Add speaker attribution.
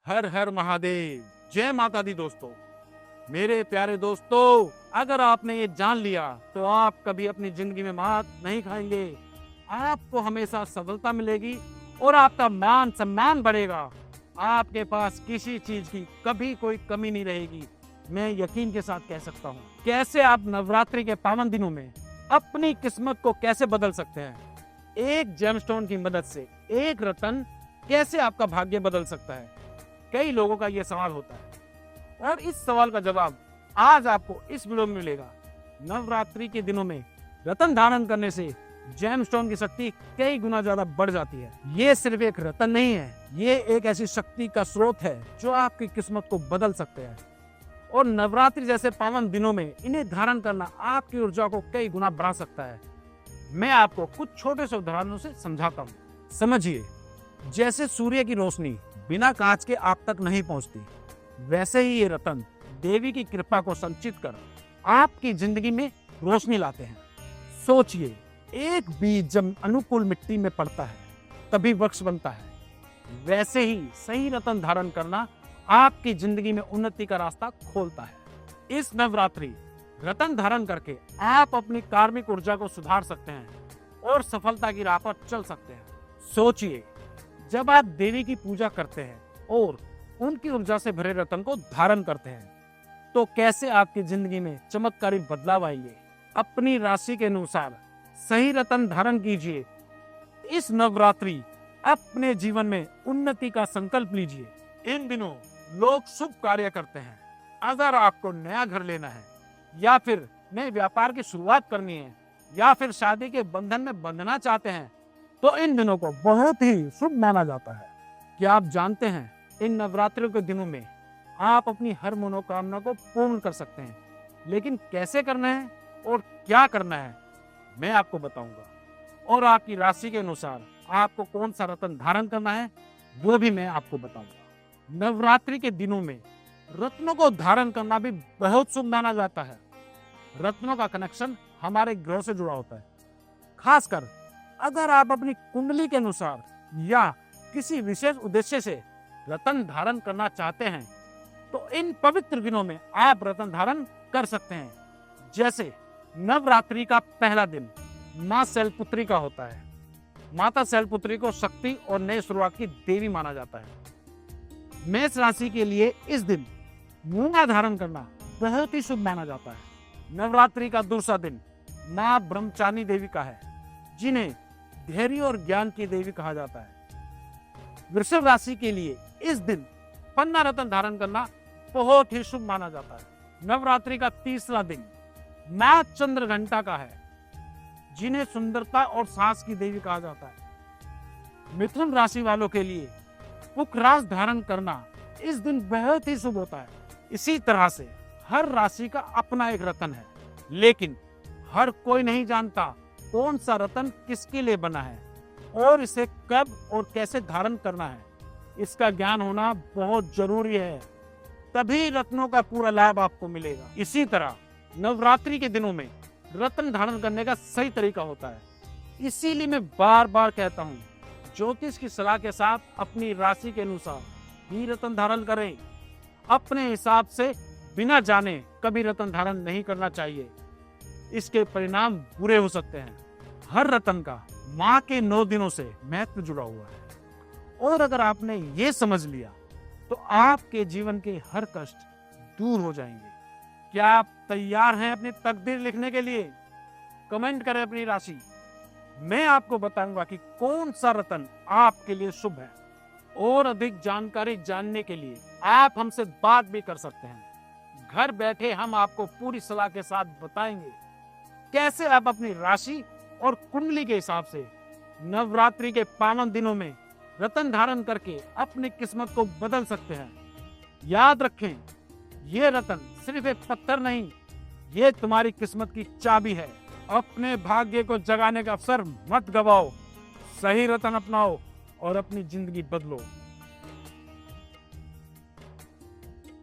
Speaker 1: हर हर महादेव। जय माता दी दोस्तों। मेरे प्यारे दोस्तों, अगर आपने ये जान लिया तो आप कभी अपनी जिंदगी में मात नहीं खाएंगे। आपको हमेशा सफलता मिलेगी और आपका मान सम्मान बढ़ेगा। आपके पास किसी चीज की कभी कोई कमी नहीं रहेगी। मैं यकीन के साथ कह सकता हूँ। कैसे आप नवरात्रि के पावन दिनों में अपनी किस्मत को कैसे बदल सकते हैं। एक जेमस्टोन की मदद से एक रत्न कैसे आपका भाग्य बदल सकता है। कई लोगों का यह सवाल होता है और इस सवाल का जवाब आज आपको इस वीडियो में मिलेगा। नवरात्रि के दिनों में रत्न धारण करने से जेमस्टोन की शक्ति कई गुना ज्यादा बढ़ जाती है। ये सिर्फ एक रत्न नहीं है, ये एक ऐसी शक्ति का स्रोत है जो आपकी किस्मत को बदल सकते हैं। और नवरात्रि जैसे पावन दिनों में इन्हें धारण करना आपकी ऊर्जा को कई गुना बढ़ा सकता है। मैं आपको कुछ छोटे से उदाहरणों से समझाता हूँ। समझिए, जैसे सूर्य की रोशनी बिना कांच के आप तक नहीं पहुंचती, वैसे ही ये रत्न देवी की कृपा को संचित कर आपकी जिंदगी में रोशनी लाते हैं। सोचिए, एक बीज जब अनुकूल मिट्टी में पड़ता है तभी वृक्ष बनता है। वैसे ही सही रत्न धारण करना आपकी जिंदगी में उन्नति का रास्ता खोलता है। इस नवरात्रि रत्न धारण करके आप अपनी कार्मिक ऊर्जा को सुधार सकते हैं और सफलता की राह पर चल सकते हैं। सोचिए, जब आप देवी की पूजा करते हैं और उनकी ऊर्जा से भरे रत्न को धारण करते हैं तो कैसे आपकी जिंदगी में चमत्कारी बदलाव आएंगे। अपनी राशि के अनुसार सही रत्न धारण कीजिए। इस नवरात्रि अपने जीवन में उन्नति का संकल्प लीजिए। इन दिनों लोग शुभ कार्य करते हैं। अगर आपको नया घर लेना है या फिर नए व्यापार की शुरुआत करनी है या फिर शादी के बंधन में बंधना चाहते हैं तो इन दिनों को बहुत ही शुभ माना जाता है। क्या आप जानते हैं, इन नवरात्रियों के दिनों में आप अपनी हर मनोकामना को पूर्ण कर सकते हैं। लेकिन कैसे करना है और क्या करना है मैं आपको बताऊंगा। और आपकी राशि के अनुसार आपको कौन सा रत्न धारण करना है वो भी मैं आपको बताऊंगा। नवरात्रि के दिनों में रत्नों को धारण करना भी बहुत शुभ माना जाता है। रत्नों का कनेक्शन हमारे ग्रह से जुड़ा होता है। खासकर अगर आप अपनी कुंडली के अनुसार या किसी विशेष उद्देश्य से रत्न धारण करना चाहते हैं तो इन पवित्र दिनों में आप रत्न धारण कर सकते हैं। जैसे नवरात्रि का पहला दिन माँ शैलपुत्री का होता है। माता शैलपुत्री को शक्ति और नई शुरुआत की देवी माना जाता है। मेष राशि के लिए इस दिन मूंगा धारण करना बहुत ही शुभ माना जाता है। नवरात्रि का दूसरा दिन माँ ब्रह्मचारिणी देवी का है, जिन्हें धैर्य और ज्ञान की देवी कहा जाता है। वृषभ राशि के लिए इस दिन पन्ना रत्न धारण करना बहुत ही शुभ माना जाता है। नवरात्रि का तीसरा दिन माँ चंद्रघंटा का है, जिन्हें सुंदरता और साहस की देवी कहा जाता है। मिथुन राशि वालों के लिए पुखराज धारण करना इस दिन बहुत ही शुभ होता है। इसी तरह से हर राशि का अपना एक रत्न है, लेकिन हर कोई नहीं जानता कौन सा रत्न किसके लिए बना है और इसे कब और कैसे धारण करना है। इसका ज्ञान होना बहुत जरूरी है, तभी रत्नों का पूरा लाभ आपको मिलेगा। इसी तरह नवरात्रि के दिनों में रत्न धारण करने का सही तरीका होता है। इसीलिए मैं बार बार कहता हूँ, ज्योतिष की सलाह के साथ अपनी राशि के अनुसार ही रत्न धारण करें। अपने हिसाब से बिना जाने कभी रत्न धारण नहीं करना चाहिए। इसके परिणाम बुरे हो सकते हैं। हर रत्न का माँ के 9 दिनों से महत्व जुड़ा हुआ है और अगर आपने ये समझ लिया तो आपके जीवन के हर कष्ट दूर हो जाएंगे। क्या आप तैयार हैं अपनी तकदीर लिखने के लिए? कमेंट करें अपनी राशि। मैं आपको बताऊंगा कि कौन सा रत्न आपके लिए शुभ है। और अधिक जानकारी जानने के लिए आप हमसे बात भी कर सकते हैं। घर बैठे हम आपको पूरी सलाह के साथ बताएंगे कैसे आप अपनी राशि और कुंडली के हिसाब से नवरात्रि के पावन दिनों में रत्न धारण करके अपनी किस्मत को बदल सकते हैं। याद रखें, ये रत्न सिर्फ एक पत्थर नहीं, ये तुम्हारी किस्मत की चाबी है। अपने भाग्य को जगाने का अवसर मत गवाओ। सही रत्न अपनाओ और अपनी जिंदगी बदलो।